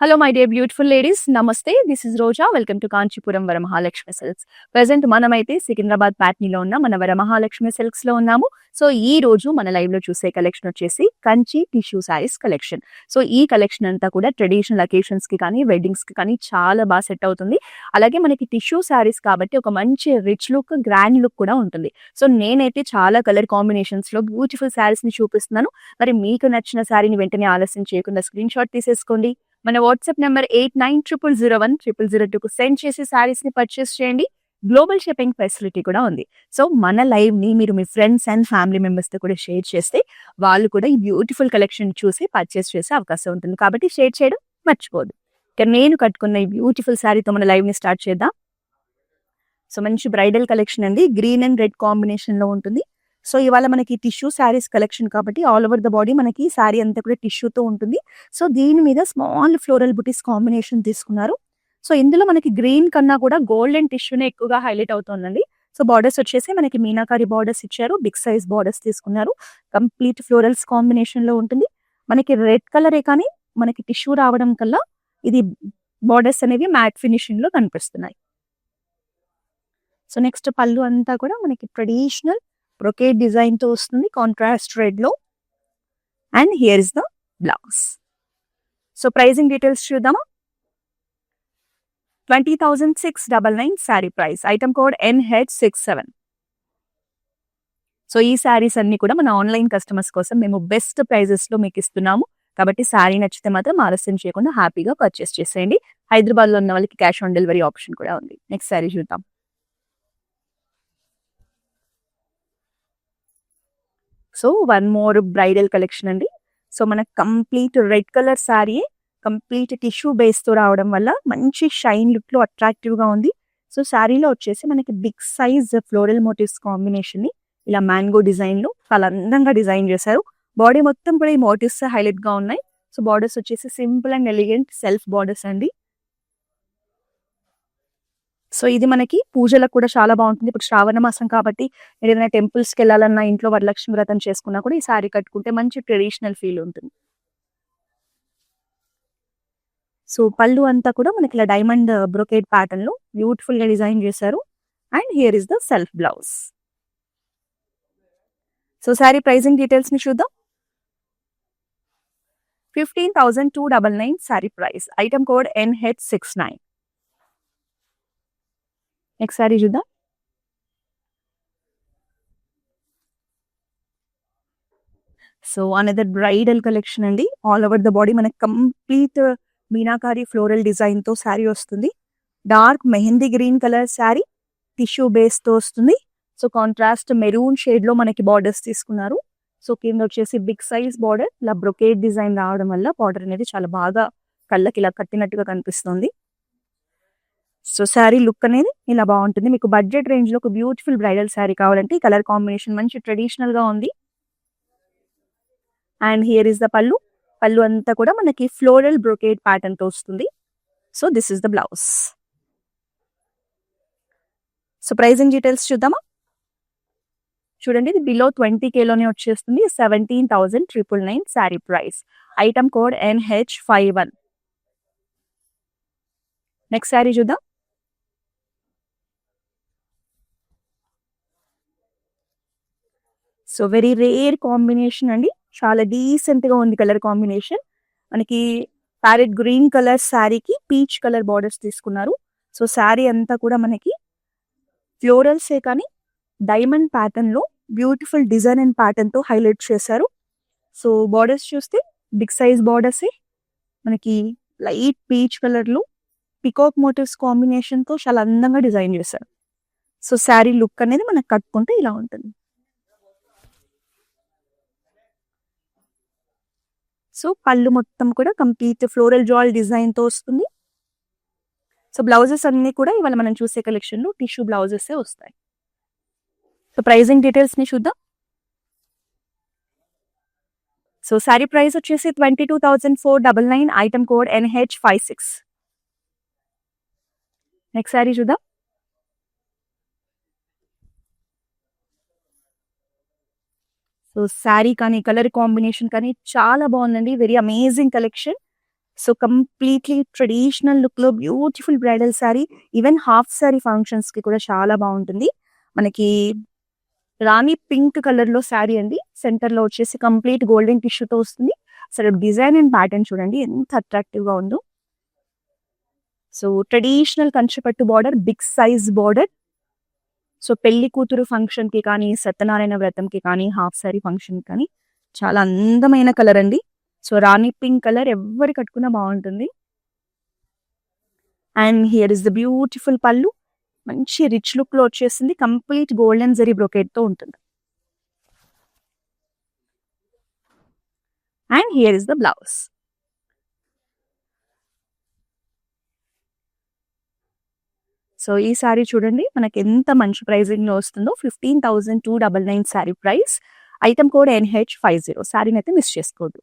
Hello, my dear beautiful ladies. Namaste. This is Roja. Welcome to Kanchipuram Varamahalakshmi Silks. Present మనమైతే సికింద్రాబాద్ ప్యాట్నీలో ఉన్న మన Varamahalakshmi silks లో ఉన్నాము. So ఈ రోజు మన లైవ్ లో చూసే కలెక్షన్ వచ్చేసి Kanchi tissue saris collection. So ఈ కలెక్షన్ అంతా కూడా ట్రెడిషనల్ అకేషన్స్ కి కానీ వెడ్డింగ్స్ కి కానీ చాలా బాగా సెట్ అవుతుంది. అలాగే మనకి టిష్యూ సారీస్ కాబట్టి ఒక మంచి రిచ్ లుక్, గ్రాండ్ లుక్ కూడా ఉంటుంది. సో నేనైతే చాలా కలర్ కాంబినేషన్స్ లో బ్యూటిఫుల్ సారీస్ ని చూపిస్తున్నాను. మరి మీకు నచ్చిన సారీని వెంటనే ఆలస్యం చేయకుండా స్క్రీన్ షాట్ తీసేసుకోండి. మన వాట్సాప్ నెంబర్ 8900010002కు సెండ్ చేసి సారీస్ ని పర్చేస్ చేయండి. గ్లోబల్ షిప్పింగ్ ఫెసిలిటీ కూడా ఉంది. సో మన లైవ్ ని మీరు మీ ఫ్రెండ్స్ అండ్ ఫ్యామిలీ మెంబర్స్ తో కూడా షేర్ చేస్తే వాళ్ళు కూడా ఈ బ్యూటిఫుల్ కలెక్షన్ చూసి పర్చేస్ చేసే అవకాశం ఉంటుంది. కాబట్టి షేర్ చేయడం మర్చిపోదు. ఇక నేను కట్టుకున్న ఈ బ్యూటిఫుల్ సారీతో మన లైవ్ ని స్టార్ట్ చేద్దాం. సో మంచి బ్రైడల్ కలెక్షన్ అండి. గ్రీన్ అండ్ రెడ్ కాంబినేషన్ లో ఉంటుంది. సో ఇవాళ మనకి టిష్యూ శారీస్ కలెక్షన్ కాబట్టి ఆల్ ఓవర్ ద బాడీ మనకి శారీ అంతా కూడా టిష్యూతో ఉంటుంది. సో దీని మీద స్మాల్ ఫ్లోరల్ బుటీస్ కాంబినేషన్ తీసుకున్నారు. సో ఇందులో మనకి గ్రీన్ కన్నా కూడా గోల్డెన్ టిష్యూనే ఎక్కువగా హైలైట్ అవుతుందండి. సో బార్డర్స్ వచ్చేసి మనకి మీనాకారి బార్డర్స్ ఇచ్చారు. బిగ్ సైజ్ బార్డర్స్ తీసుకున్నారు. కంప్లీట్ ఫ్లోరల్స్ కాంబినేషన్ లో ఉంటుంది. మనకి రెడ్ కలరే కానీ మనకి టిష్యూ రావడం కల్లా ఇది బార్డర్స్ అనేవి మ్యాట్ ఫినిషింగ్ లో కనిపిస్తున్నాయి. సో నెక్స్ట్ పళ్ళు అంతా కూడా మనకి ట్రెడిషనల్ బ్రొకేడ్ డిజైన్ తో వస్తుంది కాంట్రాస్ట్ రెడ్ లో. And here is the blouse. So pricing details చూద్దామా. 20,699 sari price. Item code NH67. So ఈ శారీస్ అన్ని కూడా మన ఆన్లైన్ కస్టమర్స్ కోసం మేము బెస్ట్ ప్రైజెస్ లో మీకు ఇస్తున్నాము. కాబట్టి శారీ నచ్చితే మాత్రం ఆలస్యం చేయకుండా హ్యాపీగా పర్చేస్ చేసేయండి. హైదరాబాద్ లో ఉన్న వాళ్ళకి క్యాష్ ఆన్ డెలివరీ ఆప్షన్ కూడా ఉంది. నెక్స్ట్ శారీ చూద్దాం. So one more bridal collection అండి. సో మనకు complete red colour sari complete tissue base తో రావడం వల్ల మంచి షైన్ లుక్ లో అట్రాక్టివ్ గా ఉంది. సో శారీలో వచ్చేసి మనకి big size floral motifs combination ని ఇలా మ్యాంగో డిజైన్ లో చాలా అందంగా డిజైన్ చేశారు. బాడీ మొత్తం కూడా ఈ మోటివ్స్ హైలైట్ గా ఉన్నాయి. సో బార్డర్స్ వచ్చేసి simple and elegant self borders అండి. సో ఇది మనకి పూజలకు కూడా చాలా బాగుంటుంది. ఇప్పుడు శ్రావణ మాసం కాబట్టి ఏదైనా టెంపుల్స్కి వెళ్ళాలన్నా, ఇంట్లో వరలక్ష్మి వ్రతం చేసుకున్నా కూడా ఈ సారీ కట్టుకుంటే మంచి ట్రెడిషనల్ ఫీల్ ఉంటుంది. సో పళ్ళు అంతా కూడా మనకి ఇలా డైమండ్ బ్రొకేడ్ ప్యాటర్న్ లో బ్యూటిఫుల్ గా డిజైన్ చేశారు. And here is the self blouse. So sorry pricing details ని చూద్దాం. 15,299 sari price. Item code NH69. Next sorry చూద్దాం. సో అనదర్ బ్రైడల్ కలెక్షన్ అండి. ఆల్ ఓవర్ ద బాడీ మనకి కంప్లీట్ మీనాకారి ఫ్లోరల్ డిజైన్ తో శారీ వస్తుంది. Dark mehndi green colour sari tissue base తో వస్తుంది. So contrast maroon shade లో మనకి బార్డర్స్ తీసుకున్నారు. సో కింద వచ్చేసి బిగ్ సైజ్ బార్డర్ ఇలా బ్రొకేడ్ డిజైన్ రావడం వల్ల బార్డర్ అనేది చాలా బాగా కళ్ళకి ఇలా కట్టినట్టుగా కనిపిస్తుంది. సో శారీ లుక్ అనేది ఇలా బాగుంటుంది. మీకు బడ్జెట్ రేంజ్ లో ఒక బ్యూటిఫుల్ బ్రైడల్ శారీ కావాలంటే ఈ కలర్ కాంబినేషన్ మంచి ట్రెడిషనల్ గా ఉంది. అండ్ హియర్ ఇస్ ద పళ్ళు. పళ్ళు అంతా కూడా మనకి ఫ్లోరల్ బ్రొకేడ్ ప్యాటర్న్ తో వస్తుంది. So this is the blouse. So pricing details చూద్దామా. చూడండి, ఇది బిలో 20K లోనే వచ్చేస్తుంది. 17,999 sari price. Item code NH51. Next sari చూద్దాం. సో వెరీ రేర్ కాంబినేషన్ అండి. చాలా డీసెంట్ గా ఉంది కలర్ కాంబినేషన్. మనకి ప్యారెట్ గ్రీన్ కలర్ శారీకి పీచ్ కలర్ బార్డర్స్ తీసుకున్నారు. సో శారీ అంతా కూడా మనకి ఫ్లోరల్సే కానీ డైమండ్ ప్యాటర్న్ లో బ్యూటిఫుల్ డిజైన్ అండ్ ప్యాటర్న్ తో హైలైట్ చేశారు. సో బార్డర్స్ చూస్తే బిగ్ సైజ్ బార్డర్సే మనకి లైట్ పీచ్ కలర్ లో పికాక్ మోటివ్స్ కాంబినేషన్ తో చాలా అందంగా డిజైన్ చేశారు. సో శారీ లుక్ అనేది మనకు కట్టుకుంటే ఇలా ఉంటుంది. సో పళ్ళు మొత్తం కూడా కంప్లీట్ ఫ్లోరల్ జాల్ డిజైన్ తో వస్తుంది. సో బ్లౌజెస్ అన్ని కూడా ఇవాళ మనం చూసే కలెక్షన్ లో టిష్యూ బ్లౌజెస్ వస్తాయి. సో ప్రైజింగ్ డీటెయిల్స్ ని చూద్దాం. సో శారీ ప్రైస్ వచ్చేసి 22,499. Item code NH56. Next sari చూద్దాం. సో శారీ కానీ కలర్ కాంబినేషన్ కానీ చాలా బాగుందండి. Very amazing collection. So completely traditional look లో beautiful bridal saree, even half saree functions కి కూడా చాలా బాగుంటుంది. మనకి రాణి పింక్ కలర్ లో శారీ అండి. సెంటర్ లో వచ్చేసి కంప్లీట్ గోల్డెన్ టిష్యూతో వస్తుంది. అసలు డిజైన్ అండ్ ప్యాటర్న్ చూడండి ఎంత అట్రాక్టివ్ గా ఉందో. So traditional Kanchipattu border, big size border. So పెళ్లి కూతురు ఫంక్షన్ కి కానీ, సత్యనారాయణ వ్రతంకి కానీ, హాఫ్ సారీ ఫంక్షన్ కానీ చాలా అందమైన కలర్ అండి. సో రాణి పింక్ కలర్ ఎవరు కట్టుకున్నా బాగుంటుంది. And here is the beautiful పళ్ళు. మంచి రిచ్ లుక్ లో వచ్చేసింది. కంప్లీట్ గోల్డెన్ జరీ బ్రొకేట్ తో ఉంటుంది. And here is the blouse. So ఈ సారీ చూడండి మనకి ఎంత మంచి ప్రైజింగ్ లో వస్తుందో. 15,299 sari price. Item code NH50. సారీని అయితే మిస్ చేసుకోవద్దు.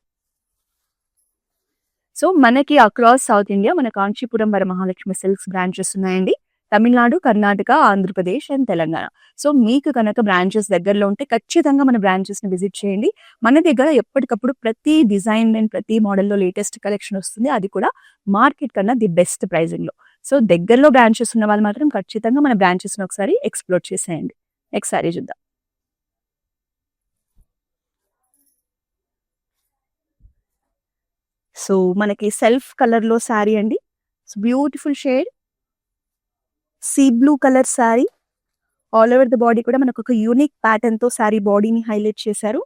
సో మనకి అక్రాస్ సౌత్ ఇండియా మన కాంచీపురం వరమహాలక్ష్మి సిల్క్స్ బ్రాంచెస్ ఉన్నాయండి. తమిళనాడు, కర్ణాటక, ఆంధ్రప్రదేశ్ అండ్ తెలంగాణ. సో మీకు కనుక బ్రాంచెస్ దగ్గరలో ఉంటే ఖచ్చితంగా మన బ్రాంచెస్ ని విజిట్ చేయండి. మన దగ్గర ఎప్పటికప్పుడు ప్రతి డిజైన్ అండ్ ప్రతి మోడల్లో లేటెస్ట్ కలెక్షన్ వస్తుంది. అది కూడా మార్కెట్ కన్నా ది బెస్ట్ ప్రైజింగ్ లో. సో దగ్గరలో బ్రాంచెస్ ఉన్న వాళ్ళు మాత్రం ఖచ్చితంగా మన బ్రాంచెస్ ని ఒకసారి ఎక్స్ప్లోర్ చేసేయండి. నెక్స్ట్ సారీ చూద్దాం. సో మనకి సెల్ఫ్ కలర్ లో శారీ అండి. So beautiful shade, sea blue colour sari. All over the body కూడా మనకు ఒక యూనిక్ ప్యాటర్న్ తో శారీ బాడీని హైలైట్ చేశారు.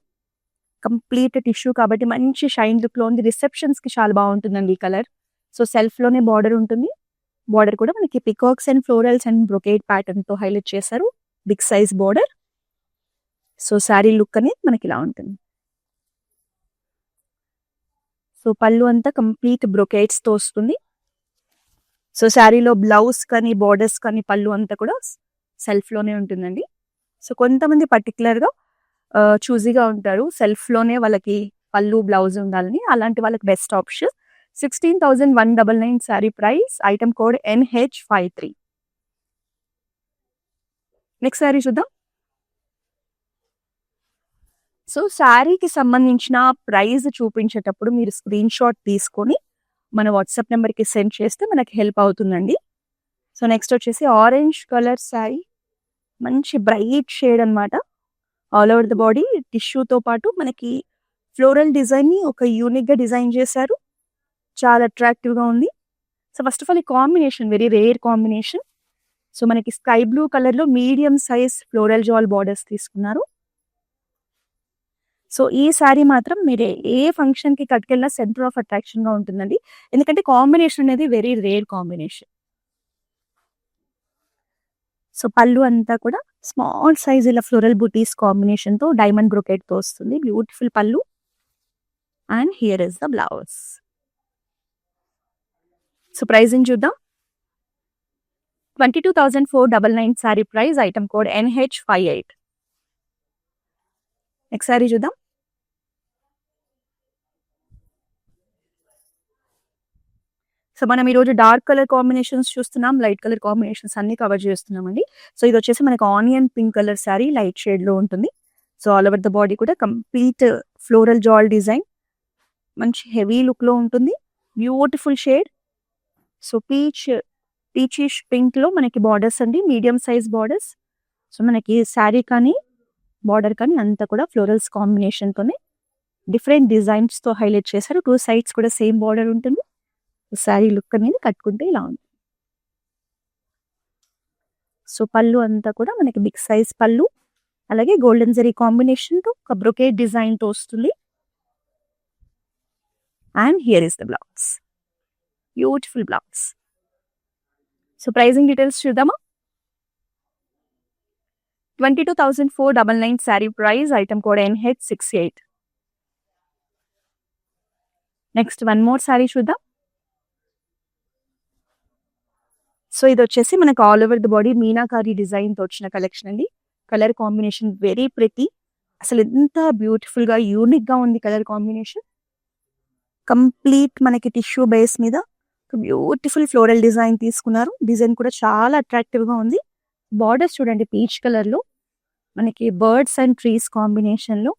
కంప్లీట్ టిష్యూ కాబట్టి మంచి షైన్ లుక్ లో ఉంది. రిసెప్షన్స్ కి చాలా బాగుంటుందండి ఈ కలర్. సో సెల్ఫ్ లోనే బార్డర్ ఉంటుంది. బార్డర్ కూడా మనకి peacocks and florals and brocade pattern తో హైలైట్ చేశారు. Big size border. So sari look అనేది మనకి ఇలా ఉంటుంది. సో పళ్ళు అంతా కంప్లీట్ బ్రొకేట్స్ తో వస్తుంది. సో శారీలో బ్లౌజ్ కానీ, బార్డర్స్ కానీ, పళ్ళు అంతా కూడా సెల్ఫ్ లోనే ఉంటుందండి. సో కొంతమంది పర్టికులర్ గా చూజీగా ఉంటారు, సెల్ఫ్ లోనే వాళ్ళకి పళ్ళు బ్లౌజ్ ఉండాలని. అలాంటి వాళ్ళకి best option. 16,199 sorry price. Item code NH53. Next sari చూద్దాం. సో శారీకి సంబంధించిన ప్రైస్ చూపించేటప్పుడు మీరు స్క్రీన్ షాట్ తీసుకొని మన వాట్సాప్ నెంబర్కి సెండ్ చేస్తే మనకి హెల్ప్ అవుతుందండి. సో నెక్స్ట్ వచ్చేసి ఆరెంజ్ కలర్ శారీ. మంచి బ్రైట్ షేడ్ అనమాట. ఆల్ ఓవర్ ద బాడీ టిష్యూతో పాటు మనకి ఫ్లోరల్ డిజైన్ ని ఒక యూనిక్ గా డిజైన్ చేశారు. చాలా అట్రాక్టివ్ గా ఉంది. సో ఫస్ట్ ఆఫ్ ఆల్ ఈ combination very rare combination. So మనకి స్కై బ్లూ కలర్ లో మీడియం సైజ్ ఫ్లోరల్ జాల్ బార్డర్స్ తీసుకున్నారు. సో ఈ శారీ మాత్రం మీరు ఏ ఫంక్షన్ కి కట్టుకెళ్ళినా సెంటర్ ఆఫ్ అట్రాక్షన్ గా ఉంటుందండి. ఎందుకంటే కాంబినేషన్ అనేది వెరీ రేర్ కాంబినేషన్. సో పళ్ళు అంతా కూడా స్మాల్ సైజ్ ఇలా ఫ్లోరల్ బుటీస్ కాంబినేషన్ తో డైమండ్ బ్రొకెట్ తో వస్తుంది. బ్యూటిఫుల్ పళ్ళు. And here is the blouse. So pricing చూద్దాం. 22,499 sari price. Item code NH58. Next sorry చూద్దాం. సో మనం ఈరోజు డార్క్ కలర్ కాంబినేషన్స్ చూస్తున్నాం, లైట్ కలర్ కాంబినేషన్స్ అన్ని కవర్ చేస్తున్నామండి. సో ఇది వచ్చేసి మనకి onion pink colour sari, light shade లో ఉంటుంది. So all over the body కూడా కంప్లీట్ ఫ్లోరల్ జాల్ డిజైన్, మంచి హెవీ లుక్ లో ఉంటుంది. Beautiful shade. So peachish pink లో మనకి బార్డర్స్ అండి, మీడియం సైజ్ బార్డర్స్. సో మనకి శారీ కానీ బార్డర్ కానీ అంతా కూడా ఫ్లోరల్స్ కాంబినేషన్ తోనే డిఫరెంట్ డిజైన్స్ తో హైలైట్ చేశారు. 2 సైడ్స్ కూడా సేమ్ బార్డర్ ఉంటుంది. శారీ లుక్ అనేది కట్టుకుంటే ఇలా ఉంది. సో పళ్ళు అంతా కూడా మనకి బిగ్ సైజ్ పళ్ళు, అలాగే గోల్డెన్ జరీ కాంబినేషన్ తో ఒక బ్రొకేట్ డిజైన్ తో వస్తుంది. And here is the blouse. Beautiful blouse. So pricing details చూద్దామా. 22,499 sari price. Item code NH68. Next one more sari చూద్దాం. సో ఇది వచ్చేసి మనకు all over the body meenakari design తో వచ్చిన కలెక్షన్ అండి. Colour combination very pretty. అసలు ఎంత బ్యూటిఫుల్ గా యూనిక్ గా ఉంది కలర్ కాంబినేషన్. కంప్లీట్ మనకి టిష్యూ బేస్ మీద బ్యూటిఫుల్ ఫ్లోరల్ డిజైన్ తీసుకున్నారు. డిజైన్ కూడా చాలా అట్రాక్టివ్ గా ఉంది. బార్డర్స్ చూడండి పీచ్ కలర్ లో మనకి బర్డ్స్ అండ్ ట్రీస్ కాంబినేషన్ లో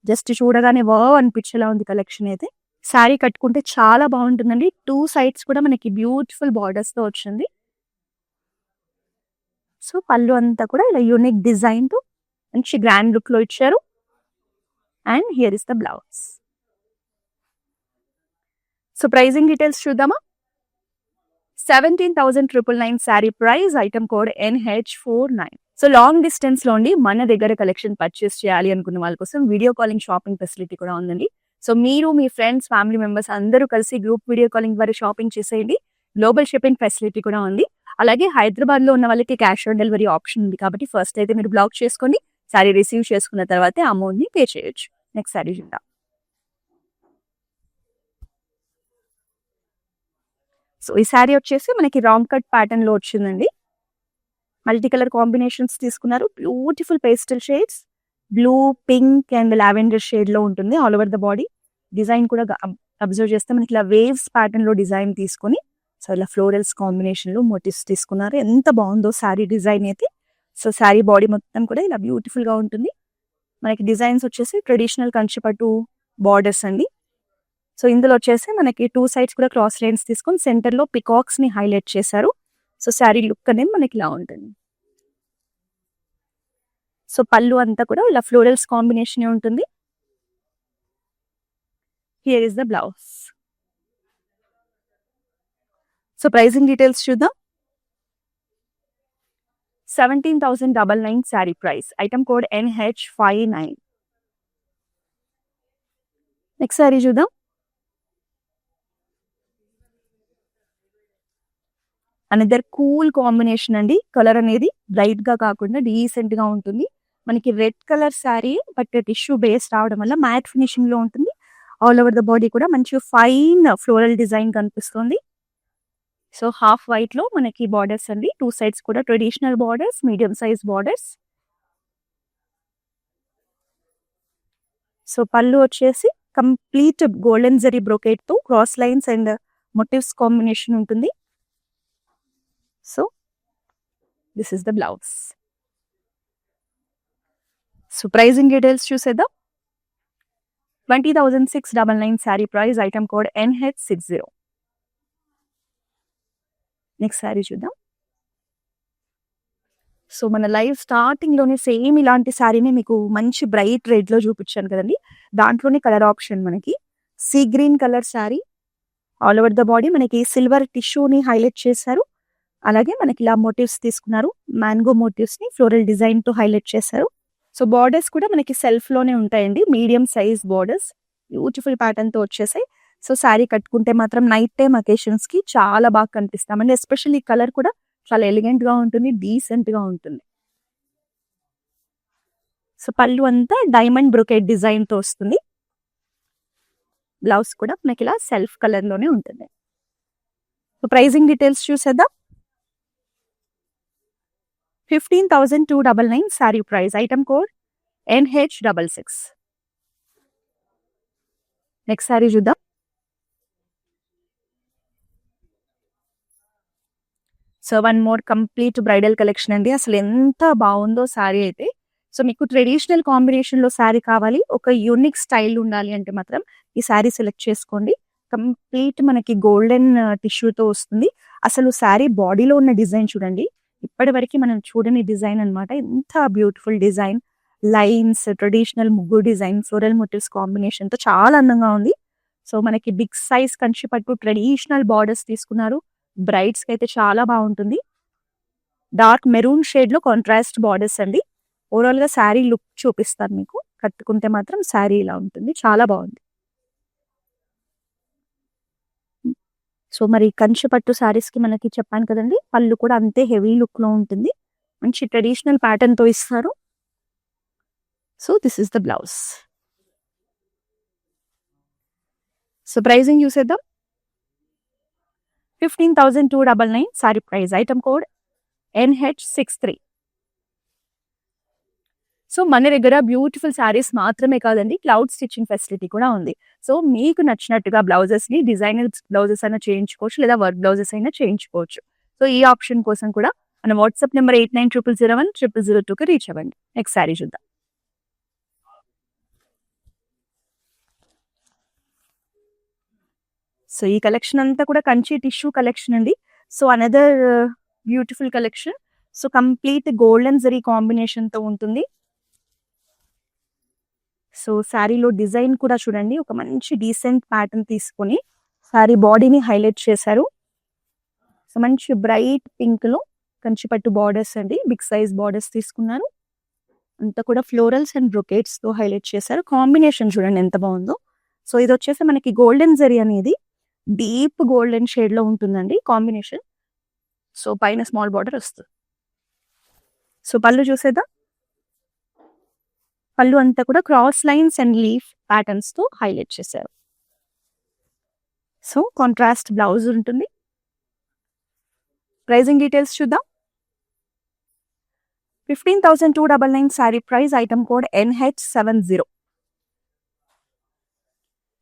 జస్ట్ చూడగానే వావ్ అనిపించేలా ఉంది కలెక్షన్ అయితే. శారీ కట్టుకుంటే చాలా బాగుంటుందండి. 2 సైడ్స్ కూడా మనకి బ్యూటిఫుల్ బార్డర్స్‌తో వచ్చింది. సో, పళ్ళు అంతా కూడా ఇలా యూనిక్ డిజైన్‌తో మంచి గ్రాండ్ లుక్‌లో ఇచ్చారు. And here is the blouse. So, pricing details చూద్దామా? 17,999 sari price, item code NH49. So, long డిస్టెన్స్‌లో ఉండి మన దగ్గర కలెక్షన్ పర్చేస్ చేయాలి అనుకున్న వాళ్ళ కోసం వీడియో కాలింగ్ షాపింగ్ ఫెసిలిటీ కూడా ఉందండి. సో, మీరు, మీ ఫ్రెండ్స్, ఫ్యామిలీ మెంబర్స్ అందరూ కలిసి గ్రూప్ వీడియో కాలింగ్ ద్వారా షాపింగ్ చేసేయండి. గ్లోబల్ షిప్పింగ్ ఫెసిలిటీ కూడా ఉంది. అలాగే హైదరాబాద్‌లో ఉన్న వాళ్ళకి క్యాష్ ఆన్ డెలివరీ ఆప్షన్ ఉంది కాబట్టి ఫస్ట్ అయితే మీరు బ్లాక్ చేసుకోండి. శారీ రిసీవ్ చేసుకున్న తర్వాతే అమౌంట్‌ని పే చేయొచ్చు. నెక్స్ట్ శారీ చూద్దాం. సో, ఈ శారీ వచ్చేసి మనకి రాంగ్ కట్ ప్యాటర్న్‌లో వచ్చిందండి. మల్టీ కలర్ కాంబినేషన్స్ తీసుకున్నారు. Beautiful pastel shades blue, pink and lavender షేడ్‌లో ఉంటుంది all over the body. Design కూడా అబ్జర్వ్ చేస్తే మనకి ఇలా వేవ్స్ ప్యాటర్న్‌లో డిజైన్ తీసుకొని సో, ఇలా ఫ్లోరల్స్ కాంబినేషన్‌లో మోటివ్స్ తీసుకున్నారు. ఎంత బాగుందో శారీ డిజైన్ అయితే. సో, శారీ బాడీ మొత్తం కూడా ఇలా బ్యూటిఫుల్‌గా ఉంటుంది. మనకి డిజైన్స్ వచ్చేసి ట్రెడిషనల్ కంచిపట్టు బార్డర్స్ అండి. సో, ఇందులో వచ్చేసి మనకి 2 సైడ్స్ కూడా క్రాస్ లైన్స్ తీసుకొని సెంటర్‌లో పికాక్స్‌ని హైలైట్ చేశారు. సో, శారీ లుక్ అనేది మనకి ఇలా ఉంటుంది. సో, పళ్ళు అంతా కూడా ఇలా ఫ్లోరల్స్ కాంబినేషనే ఉంటుంది. Here is the blouse. So, pricing details చూద్దాం. 17,999 sari price, item code NH59. Next sari చూద్దాం. అనదర్ కూల్ కాంబినేషన్ అండి. కలర్ అనేది బ్రైట్ గా కాకుండా డీసెంట్ గా ఉంటుంది. మనకి red colour sari but tissue base రావడం వల్ల మ్యాట్ ఫినిషింగ్ లో ఉంటుంది. ఆల్ ఓవర్ ద బాడీ కూడా మంచి ఫైన్ ఫ్లోరల్ డిజైన్ కనిపిస్తుంది. సో, హాఫ్ వైట్ లో మనకి బార్డర్స్ అండి. 2 సైడ్స్ కూడా traditional borders, medium size borders. So, పళ్ళు వచ్చేసి కంప్లీట్ గోల్డెన్ జరీ బ్రోకేట్ తో cross lines and motifs combination ఉంటుంది. So, this is the blouse. So, pricing details చూసేద్దాం. 20,699 sari price, item code NH60. Next sari చూద్దాం. సో, మన లైవ్ స్టార్టింగ్ లోనే same ఇలాంటి శారీని మీకు మంచి బ్రైట్ రెడ్ లో చూపించాను కదండి. దాంట్లోనే కలర్ ఆప్షన్ మనకి sea green colour sari. All over the body మనకి సిల్వర్ టిష్యూని హైలైట్ చేశారు. అలాగే మనకి ఇలా మోటివ్స్ తీసుకున్నారు. మ్యాంగో మోటివ్స్ ని ఫ్లోరల్ డిజైన్ తో హైలైట్ చేశారు. సో, బార్డర్స్ కూడా మనకి సెల్ఫ్ లోనే ఉంటాయండి. Medium size borders beautiful pattern తో వచ్చేసాయి. సో, శారీ కట్టుకుంటే మాత్రం నైట్ టైమ్ అకేషన్స్ కి చాలా బాగా కనిపిస్తామండి. ఎస్పెషల్లీ కలర్ కూడా చాలా ఎలిగెంట్ గా ఉంటుంది, డీసెంట్ గా ఉంటుంది. సో, పళ్ళు అంతా డైమండ్ బ్రొకేట్ డిజైన్ తో వస్తుంది. బ్లౌజ్ కూడా మనకి ఇలా సెల్ఫ్ కలర్ లోనే ఉంటుంది. సో, ప్రైజింగ్ డీటెయిల్స్ చూసేద్దాం. 15,299 sari price, item code NH66. Next sari చూద్దాం. So, one more complete bridal collection అండి. అసలు ఎంత బాగుందో శారీ అయితే. సో, మీకు ట్రెడిషనల్ కాంబినేషన్ లో శారీ కావాలి, ఒక యూనిక్ స్టైల్ ఉండాలి అంటే మాత్రం ఈ శారీ సెలెక్ట్ చేసుకోండి. కంప్లీట్ మనకి గోల్డెన్ టిష్యూతో వస్తుంది. అసలు శారీ బాడీలో ఉన్న డిజైన్ చూడండి. ఇప్పటి వరకు మనం చూడని డిజైన్ అన్నమాట. ఎంత బ్యూటిఫుల్ డిజైన్, లైన్స్, ట్రెడిషనల్ ముగ్గు డిజైన్, ఫ్లోరల్ మోటివ్స్ కాంబినేషన్ తో చాలా అందంగా ఉంది. సో, మనకి బిగ్ సైజ్ కంచిపట్టు ట్రెడిషనల్ బార్డర్స్ తీసుకున్నారు. బ్రైడ్స్ కి అయితే చాలా బాగుంటుంది. డార్క్ మెరూన్ షేడ్ లో కాంట్రాస్ట్ బార్డర్స్ అండి. ఓవరాల్ గా శారీ లుక్ చూపిస్తాను మీకు. కట్టుకుంటే మాత్రం శారీ ఇలా ఉంటుంది, చాలా బాగుంది. సో, మరి కంచిపట్టు శారీస్ కి మనకి చెప్పాను కదండి, పళ్ళు కూడా అంతే హెవీ లుక్ లో ఉంటుంది. మంచి ట్రెడిషనల్ ప్యాటర్న్ తో ఇస్తారు. So, this is the blouse. So, pricing చూసేద్దాం. 15,299 sari price, item code NH63. So, మన దగ్గర బ్యూటిఫుల్ శారీస్ మాత్రమే కాదండి, క్లౌడ్ స్టిచ్చింగ్ ఫెసిలిటీ కూడా ఉంది. సో, మీకు నచ్చినట్టుగా బ్లౌజెస్ ని డిజైనర్ బ్లౌజెస్ అయినా చేయించుకోవచ్చు, లేదా వర్క్ బ్లౌజెస్ అయినా చేయించుకోవచ్చు. సో, ఈ ఆప్షన్ కోసం కూడా మన వాట్సాప్ నెంబర్ 8900010002కి రీచ్ అవ్వండి. నెక్స్ట్ శారీ చూద్దాం. సో ఈ కలెక్షన్ అంతా కూడా కంచి టిష్యూ కలెక్షన్ అండి. So another beautiful collection. So complete golden zari కాంబినేషన్‌తో ఉంటుంది. సో శారీలో డిజైన్ కూడా చూడండి. ఒక మంచి డీసెంట్ ప్యాటర్న్ తీసుకొని శారీ బాడీని హైలైట్ చేశారు. సో మంచి బ్రైట్ పింక్‌లో కంచిపట్టు బార్డర్స్ అండి. బిగ్ సైజ్ బార్డర్స్ తీసుకున్నారు. అంతా కూడా ఫ్లోరల్స్ అండ్ బ్రొకేట్స్‌తో హైలైట్ చేశారు. కాంబినేషన్ చూడండి ఎంత బాగుందో. సో ఇదొచ్చేసి మనకి గోల్డెన్ జరీ అనేది డీప్ గోల్డెన్ షేడ్‌లో ఉంటుందండి కాంబినేషన్. సో పైన స్మాల్ బార్డర్ వస్తుంది. సో పళ్ళు చూసేద్దాం. పళ్ళు అంతా కూడా క్రాస్ లైన్స్ అండ్ లీఫ్ ప్యాటర్న్స్‌తో హైలైట్ చేశారు. సో కాంట్రాస్ట్ బ్లౌజ్ ఉంటుంది. ప్రైజింగ్ డీటెయిల్స్ చూద్దాం. 15,299 sari price. Item code NH70.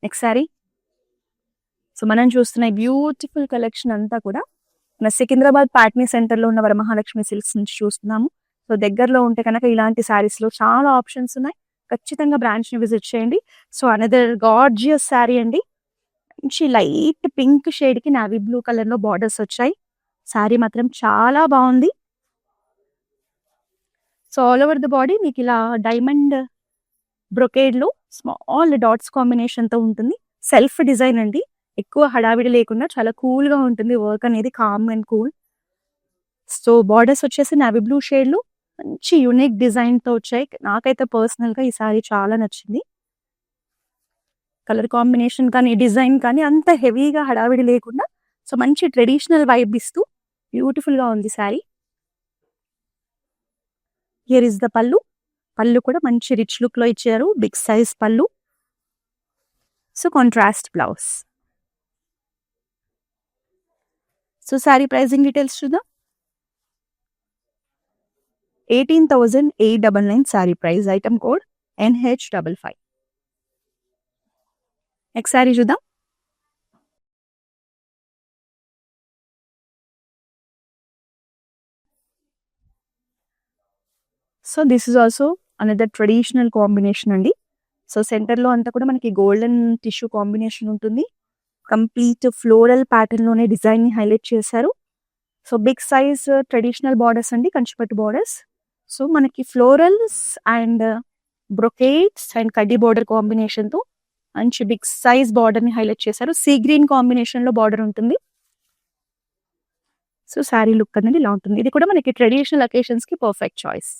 Next saree. So మనం చూస్తున్న బ్యూటిఫుల్ కలెక్షన్ అంతా కూడా మన సికింద్రాబాద్ పాట్నీ సెంటర్లో ఉన్న వరమహాలక్ష్మి సిల్క్స్ నుంచి చూస్తున్నాము. సో దగ్గరలో ఉంటే కనుక ఇలాంటి శారీస్లో చాలా ఆప్షన్స్ ఉన్నాయి. ఖచ్చితంగా బ్రాంచ్ని విజిట్ చేయండి. సో అనదర్ గార్జియస్ శారీ అండి. మంచి లైట్ పింక్ షేడ్కి నావీ బ్లూ కలర్లో బార్డర్స్ వచ్చాయి. శారీ మాత్రం చాలా బాగుంది. So all over the body మీకు ఇలా డైమండ్ బ్రొకేడ్లో స్మాల్ డాట్స్ కాంబినేషన్తో ఉంటుంది. సెల్ఫ్ డిజైన్ అండి. ఎక్కువ హడావిడి లేకుండా చాలా కూల్గా ఉంటుంది. వర్క్ అనేది calm and cool. So borders వచ్చేసి నావీ బ్లూ షేడ్లో మంచి యూనిక్ డిజైన్తో వచ్చాయి. నాకైతే పర్సనల్గా ఈ సారీ చాలా నచ్చింది. కలర్ కాంబినేషన్ కానీ డిజైన్ కానీ అంత హెవీగా హడావిడి లేకుండా సో మంచి ట్రెడిషనల్ వైబ్ ఇస్తూ బ్యూటిఫుల్గా ఉంది సారీ. హియర్ ఇస్ ద పళ్ళు. పళ్ళు కూడా మంచి రిచ్ లుక్లో ఇచ్చారు. బిగ్ సైజ్ పళ్ళు. So contrast blouse. So sorry pricing details చూద్దాం. 18,899 saree price. Item code NH55. Next sorry చూద్దాం. So this is also another traditional combination అండి. సో సెంటర్లో అంతా కూడా మనకి గోల్డెన్ టిష్యూ కాంబినేషన్ ఉంటుంది. కంప్లీట్ ఫ్లోరల్ ప్యాటర్న్లోనే డిజైన్ని హైలైట్ చేశారు. So big size traditional borders అండి, కంచిపట్టు బార్డర్స్. సో మనకి ఫ్లోరల్స్ అండ్ బ్రొకేట్స్ అండ్ కడ్డీ బార్డర్ కాంబినేషన్తో మంచి బిగ్ సైజ్ బార్డర్ని హైలైట్ చేశారు. సీ గ్రీన్ కాంబినేషన్లో బార్డర్ ఉంటుంది. సో శారీ లుక్ అనేది ఇలా ఉంటుంది. ఇది కూడా మనకి ట్రెడిషనల్ అకేషన్స్కి పర్ఫెక్ట్ చాయిస్.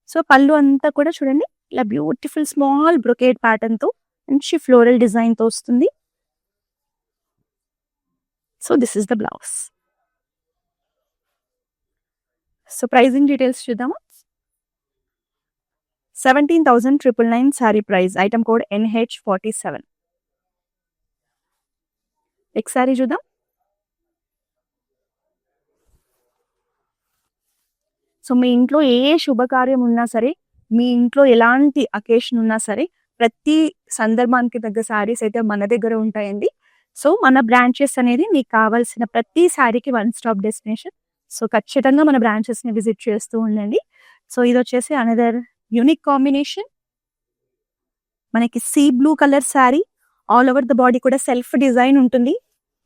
సో పళ్ళు అంతా కూడా చూడండి ఇలా బ్యూటిఫుల్ స్మాల్ బ్రొకేట్ ప్యాటర్న్తో మంచి ఫ్లోరల్ డిజైన్తో వస్తుంది. So this is the blouse. So pricing details చూద్దామా. 17,999 sari price. Item code NH47. Next sari చూద్దాం. సో మీ ఇంట్లో ఏ శుభకార్యం ఉన్నా సరే, మీ ఇంట్లో ఎలాంటి అకేషన్ ఉన్నా సరే, ప్రతి సందర్భానికి తగ్గ శారీస్ అయితే మన దగ్గర ఉంటాయండి. సో మన బ్రాంచెస్ అనేది మీకు కావాల్సిన ప్రతి శారీకి వన్ స్టాప్ డెస్టినేషన్. సో ఖచ్చితంగా మన బ్రాంచెస్ని విజిట్ చేస్తూ ఉండండి. సో ఇది వచ్చేసి అనదర్ యూనిక్ కాంబినేషన్. మనకి sea blue colour sari. All over the body కూడా సెల్ఫ్ డిజైన్ ఉంటుంది.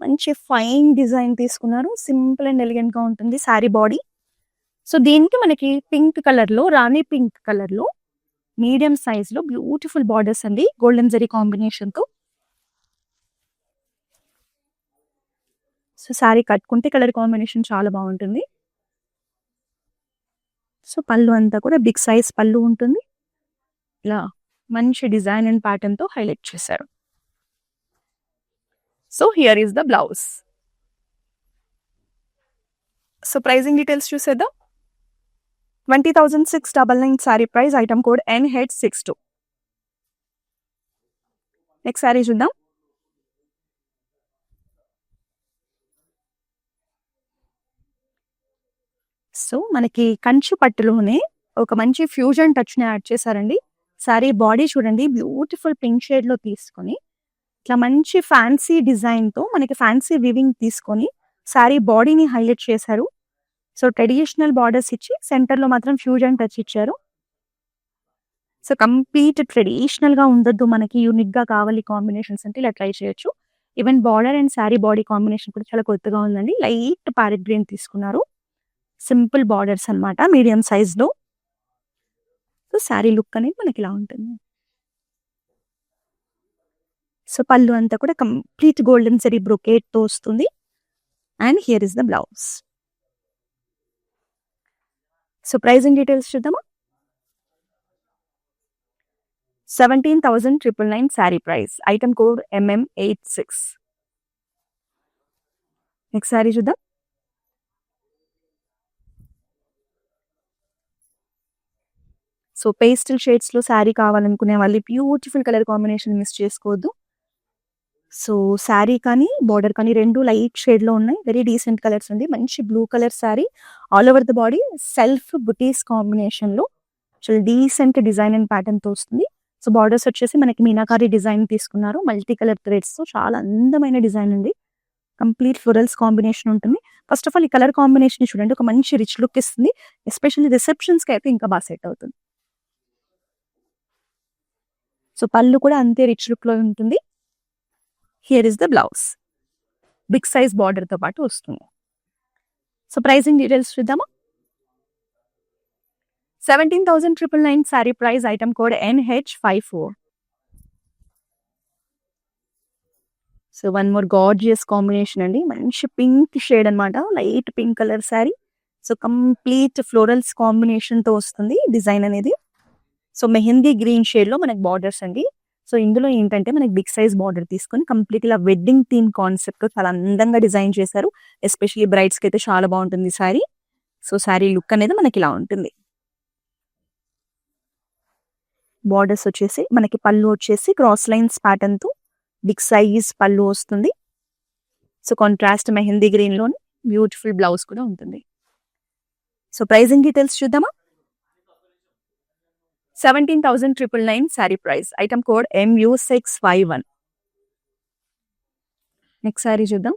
మంచి ఫైన్ డిజైన్ తీసుకున్నారు. సింపుల్ అండ్ ఎలిగెంట్గా ఉంటుంది శారీ బాడీ. సో దీనికి మనకి పింక్ కలర్లో, రాణి పింక్ కలర్లో మీడియం సైజ్లో బ్యూటిఫుల్ బార్డర్స్ అండి, గోల్డెన్ జరీ కాంబినేషన్తో. సో శారీ కట్టుకుంటే కలర్ కాంబినేషన్ చాలా బాగుంటుంది. సో పళ్ళు అంతా కూడా బిగ్ సైజ్ పళ్ళు ఉంటుంది. ఇలా మంచి డిజైన్ అండ్ ప్యాటర్న్తో హైలైట్ చేశారు. So here is the blouse. So pricing details చూసేద్దాం. 20,699 sari price. Item code NH62. Next sari చూద్దాం. సో మనకి కంచు పట్టులోనే ఒక మంచి ఫ్యూజన్ టచ్ని యాడ్ చేశారండి. శారీ బాడీ చూడండి బ్యూటిఫుల్ పింక్ షేడ్లో తీసుకొని ఇట్లా మంచి ఫ్యాన్సీ డిజైన్తో మనకి ఫ్యాన్సీ వివింగ్ తీసుకొని శారీ బాడీని హైలైట్ చేశారు. సో ట్రెడిషనల్ బార్డర్స్ ఇచ్చి సెంటర్లో మాత్రం ఫ్యూజన్ టచ్ ఇచ్చారు. సో కంప్లీట్ ట్రెడిషనల్గా ఉండొద్దు, మనకి యూనిక్గా కావాలి కాంబినేషన్స్ అంటే ఇలా ట్రై చేయొచ్చు. Even border and sari body combination కూడా చాలా కొత్తగా ఉందండి. లైట్ ప్యారెట్ గ్రీన్ తీసుకున్నారు. సింపుల్ బార్డర్స్ అన్నమాట మీడియం సైజ్లో. సో శారీ లుక్ అనేది మనకి ఇలా ఉంటుంది. సో పళ్ళు అంతా కూడా కంప్లీట్ గోల్డెన్ జరీ బ్రొకేట్తో వస్తుంది. And here is the blouse. So pricing details చూద్దామా. 17,999 sari price. Item code MM86. Next sari చూద్దాం. సో పేస్టల్ షేడ్స్లో శారీ కావాలనుకునే వాళ్ళు బ్యూటిఫుల్ కలర్ కాంబినేషన్ మిస్ చేసుకోవద్దు. సో శారీ కానీ బార్డర్ కానీ రెండు లైట్ షేడ్లో ఉన్నాయి. వెరీ డీసెంట్ కలర్స్ అండి. మంచి blue colour sari, all over the body self బుటీస్ కాంబినేషన్లో చాలా డీసెంట్ డిజైన్ అండ్ ప్యాటర్న్తో వస్తుంది. సో బార్డర్స్ వచ్చేసి మనకి మీనాకారి డిజైన్ తీసుకున్నారు. మల్టీ కలర్ థ్రెడ్స్తో చాలా అందమైన డిజైన్ అండి. కంప్లీట్ ఫ్లోరల్స్ కాంబినేషన్ ఉంటుంది. ఫస్ట్ ఆఫ్ ఆల్ ఈ కలర్ కాంబినేషన్ చూడండి, ఒక మంచి రిచ్ లుక్ ఇస్తుంది. ఎస్పెషల్లీ రిసెప్షన్స్కి అయితే ఇంకా బాగా సెట్ అవుతుంది. సో పళ్ళు కూడా అంతే రిచ్ లుక్లో ఉంటుంది. Here is the blouse. Big size బార్డర్తో పాటు వస్తుంది. సో ప్రైజింగ్ డీటెయిల్స్ చూద్దామా. 17,999 sari price. Item code NH54. So one more gorgeous combination అండి. మంచి పింక్ షేడ్ అనమాట, light pink colour saree. So complete florals కాంబినేషన్తో వస్తుంది డిజైన్ అనేది. సో మెహందీ గ్రీన్ షేడ్లో మనకి బార్డర్స్ అండి. సో ఇందులో ఏంటంటే మనకి బిగ్ సైజ్ బార్డర్ తీసుకొని కంప్లీట్ ఇలా వెడ్డింగ్ థీమ్ కాన్సెప్ట్ చాలా అందంగా డిజైన్ చేశారు. ఎస్పెషల్లీ బ్రైడ్స్కి అయితే చాలా బాగుంటుంది శారీ. సో శారీ లుక్ అనేది మనకి ఇలా ఉంటుంది. బార్డర్స్ వచ్చేసి మనకి పళ్ళు వచ్చేసి క్రాస్ లైన్స్ ప్యాటర్న్తో బిగ్ సైజ్ పళ్ళు వస్తుంది. సో కాంట్రాస్ట్ మెహందీ గ్రీన్లోని బ్యూటిఫుల్ బ్లౌజ్ కూడా ఉంటుంది. సో ప్రైజింగ్ డీటెయిల్స్ చూద్దామా. 17,999 sari price. Item code MU651. Next sari చూద్దాం.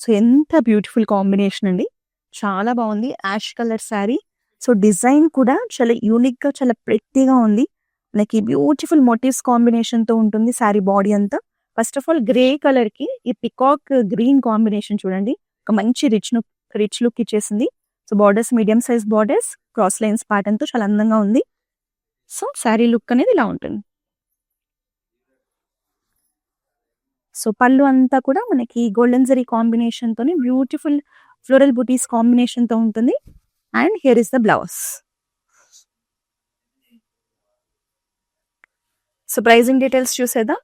సో ఎంత బ్యూటిఫుల్ కాంబినేషన్ అండి, చాలా బాగుంది. Ash colour saree. So design కూడా చాలా యూనిక్గా చాలా ప్రెట్టీగా ఉంది. మనకి బ్యూటిఫుల్ మోటివ్స్ కాంబినేషన్తో ఉంటుంది శారీ బాడీ అంతా. ఫస్ట్ ఆఫ్ ఆల్ గ్రే కలర్కి ఈ పికాక్ గ్రీన్ కాంబినేషన్ చూడండి, ఒక మంచి రిచ్ లుక్ ఇచ్చేసింది. So borders medium size borders, cross lines ప్యాటర్న్తో చాలా అందంగా ఉంది. సో శారీ లుక్ అనేది ఇలా ఉంటుంది. సో పళ్ళు అంతా కూడా మనకి గోల్డెన్ జరీ కాంబినేషన్తోని బ్యూటిఫుల్ ఫ్లోరల్ బుటీస్ కాంబినేషన్తో ఉంటుంది. And here is the blouse. So pricing details చూసేదా.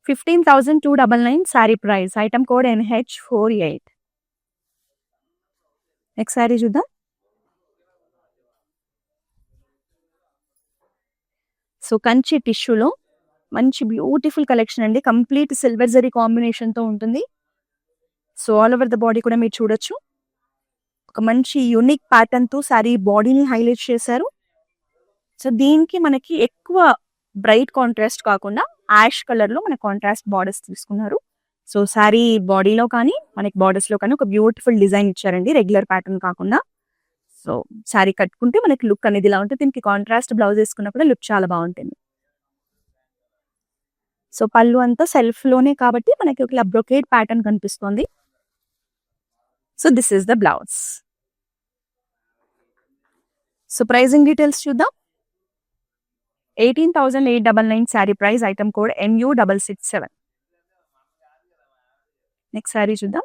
15,299 sari price. Item code NH48. Next sari చూద్దాం. సో కంచి టిష్యూలో మంచి బ్యూటిఫుల్ కలెక్షన్ అండి. కంప్లీట్ సిల్వర్ జరీ కాంబినేషన్తో ఉంటుంది. So all over the body కూడా మీరు చూడొచ్చు. ఒక మంచి యూనిక్ ప్యాటర్న్తో శారీ బాడీని హైలైట్ చేశారు. సో దీనికి మనకి ఎక్కువ బ్రైట్ కాంట్రాస్ట్ కాకుండా యాష్ కలర్లో మన కాంట్రాస్ట్ బార్డర్స్ తీసుకున్నారు. సో శారీ బాడీలో కానీ మనకి బార్డర్స్లో కానీ ఒక బ్యూటిఫుల్ డిజైన్ ఇచ్చారండి, రెగ్యులర్ ప్యాటర్న్ కాకుండా. సో శారీ కట్టుకుంటే మనకి లుక్ అనేది ఇలా ఉంటుంది. దీనికి కాంట్రాస్ట్ బ్లౌజ్ వేసుకున్నప్పుడు లుక్ చాలా బాగుంటుంది. సో పళ్ళు అంతా సెల్ఫ్లోనే కాబట్టి మనకి ఒక బ్రొకేడ్ ప్యాటర్న్ కనిపిస్తుంది. So this is the blouse. So pricing details చూద్దాం. 18,899 saree price. Item code MU667. Next sari చూద్దాం.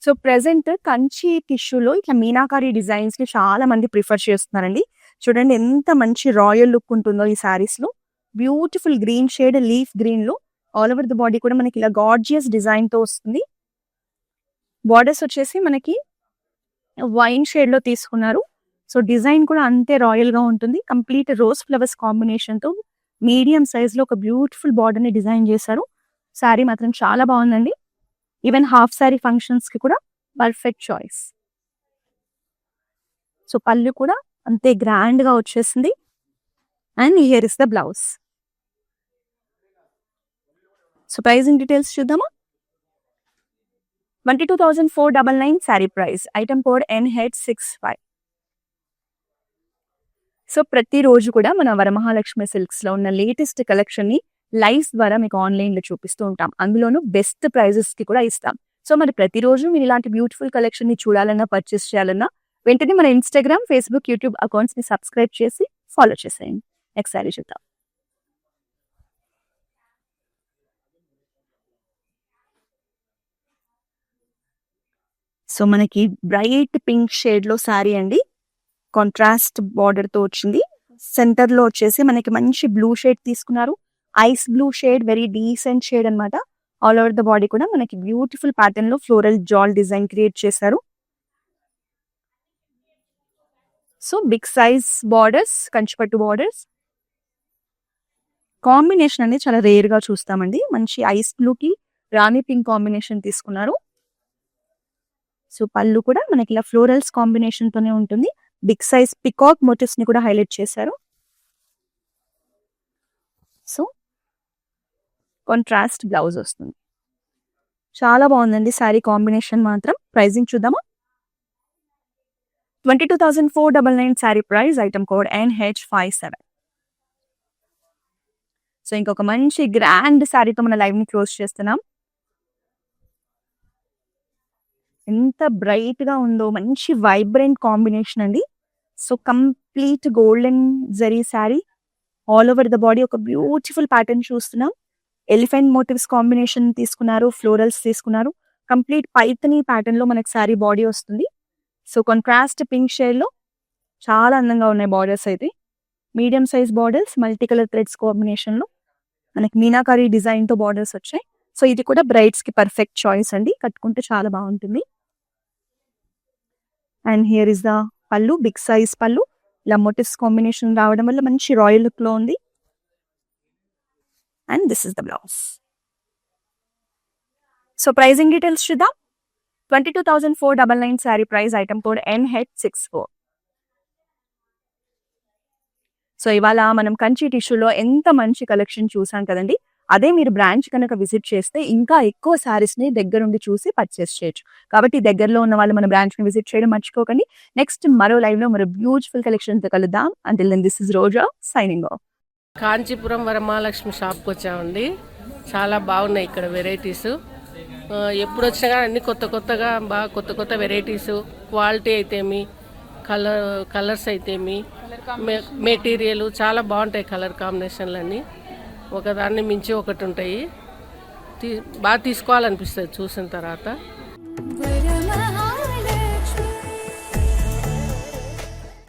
సో ప్రెసెంట్ కంచి టిష్యూలో ఇట్లా మీనాకారి డిజైన్స్ని చాలా మంది ప్రిఫర్ చేస్తున్నారండి. చూడండి ఎంత మంచి రాయల్ లుక్ ఉంటుందో ఈ శారీస్లో. బ్యూటిఫుల్ గ్రీన్ షేడ్, లీఫ్ గ్రీన్లో ఆల్ ఓవర్ ద బాడీ కూడా మనకి ఇలా గార్జియస్ డిజైన్తో వస్తుంది. బార్డర్స్ వచ్చేసి మనకి వైన్ షేడ్లో తీసుకున్నారు. సో డిజైన్ కూడా అంతే రాయల్గా ఉంటుంది. కంప్లీట్ రోజ్ ఫ్లవర్స్ కాంబినేషన్తో మీడియం సైజ్లో ఒక బ్యూటిఫుల్ బార్డర్ని డిజైన్ చేశారు. శారీ మాత్రం చాలా బాగుందండి. ఈవెన్ హాఫ్ శారీ ఫంక్షన్స్కి కూడా పర్ఫెక్ట్ చాయిస్. సో పళ్ళు కూడా అంతే గ్రాండ్గా వచ్చేసింది. And here is the blouse. So pricing details చూద్దామా. 22,499 sari price. Item code NH65. So ప్రతిరోజు కూడా మన వరమహాలక్ష్మి సిల్క్స్లో ఉన్న లేటెస్ట్ కలెక్షన్ని లైవ్స్ ద్వారా మీకు ఆన్లైన్లో చూపిస్తూ ఉంటాం. అందులోనూ బెస్ట్ ప్రైజెస్కి కూడా ఇస్తాం. సో మరి ప్రతిరోజు మీరు ఇలాంటి బ్యూటిఫుల్ కలెక్షన్ని చూడాలన్నా, పర్చేస్ చేయాలన్నా వెంటనే మన ఇన్స్టాగ్రామ్, ఫేస్బుక్, యూట్యూబ్ అకౌంట్స్ని సబ్స్క్రైబ్ చేసి ఫాలో చేసేయండి. నెక్స్ట్ శారీ చూద్దాం. సో మనకి బ్రైట్ పింక్ షేడ్లో శారీ అండి. కాంట్రాస్ట్ బార్డర్తో వచ్చింది. సెంటర్లో వచ్చేసి మనకి మంచి బ్లూ షేడ్ తీసుకున్నారు. Ice blue shade, very decent shade అనమాట. ఆల్ ఓవర్ ద బాడీ కూడా మనకి బ్యూటిఫుల్ ప్యాటర్న్ లో ఫ్లోరల్ జాల్ డిజైన్ క్రియేట్ చేశారు. సో బిగ్ సైజ్ బార్డర్స్, కంచిపట్టు బార్డర్స్. కాంబినేషన్ అనేది చాలా రేర్ గా చూస్తామండి. మంచి ఐస్ బ్లూ కి రాణి పింక్ కాంబినేషన్ తీసుకున్నారు. సో పళ్ళు కూడా మనకి ఇలా ఫ్లోరల్స్ కాంబినేషన్ తోనే ఉంటుంది. బిగ్ సైజ్ పికాక్ మోటివ్స్ ని కూడా హైలైట్ చేశారు. సో కాంట్రాస్ట్ బ్లౌజ్ వస్తుంది. చాలా బాగుందండి శారీ కాంబినేషన్ మాత్రం. ప్రైజింగ్ చూద్దామా? 22,499 sari price. Item code NH57. So ఇంకొక మంచి గ్రాండ్ శారీతో మన లైవ్ ని క్లోజ్ చేస్తున్నాం. ఎంత బ్రైట్ గా ఉందో, మంచి వైబ్రెంట్ కాంబినేషన్ అండి. So complete golden zari sari, all over the body ఒక బ్యూటిఫుల్ ప్యాటర్న్ చూస్తున్నాం. ఎలిఫెంట్ మోటివ్స్ కాంబినేషన్ తీసుకున్నారు, ఫ్లోరల్స్ తీసుకున్నారు. కంప్లీట్ పైతని ప్యాటర్న్ లో మనకి శారీ బాడీ వస్తుంది. సో కాంట్రాస్ట్ పింక్ షేడ్ లో చాలా అందంగా ఉన్నాయి బార్డర్స్ అయితే. Medium size borders, multi colour threads combination లో మనకి మీనాకారి డిజైన్ తో బార్డర్స్ వచ్చాయి. సో ఇది కూడా బ్రైడ్స్ కి పర్ఫెక్ట్ చాయిస్ అండి. కట్టుకుంటే చాలా బాగుంటుంది. అండ్ హియర్ ఇస్ ద పళ్ళు, బిగ్ సైజ్ పళ్ళు. ఇలా మోటివ్స్ కాంబినేషన్ రావడం వల్ల మంచి రాయల్ లుక్ లో ఉంది. And this is the blouse. So pricing details చూద్దాం. 22,499 sari price. Item code NH64. So ఇవాళ మనం కంచి టిష్యూలో ఎంత మంచి కలెక్షన్ చూసాం కదండి. అదే మీరు బ్రాంచ్ కనుక విజిట్ చేస్తే ఇంకా ఎక్కువ శారీస్ ని దగ్గరుండి చూసి పర్చేస్ చేయొచ్చు. కాబట్టి దగ్గరలో ఉన్న వాళ్ళు మన బ్రాంచ్ ని విజిట్ చేయడం మర్చిపోకండి. నెక్స్ట్ మరో లైవ్ లో మరో బ్యూటిఫుల్ కలెక్షన్ తో కలుద్దాం. Until then this is Roja signing off. Kanchipuram Varamahalakshmi షాప్కి వచ్చామండి. చాలా బాగున్నాయి ఇక్కడ వెరైటీస్. ఎప్పుడు వచ్చినా కానీ అన్ని కొత్తగా బాగా కొత్త వెరైటీస్. క్వాలిటీ అయితేమి, కలర్స్ అయితేమి, మెటీరియల్ చాలా బాగుంటాయి. కలర్ కాంబినేషన్లు అన్నీ ఒకదాన్ని మించి ఒకటి ఉంటాయి. బాగా తీసుకోవాలనిపిస్తుంది చూసిన తర్వాత.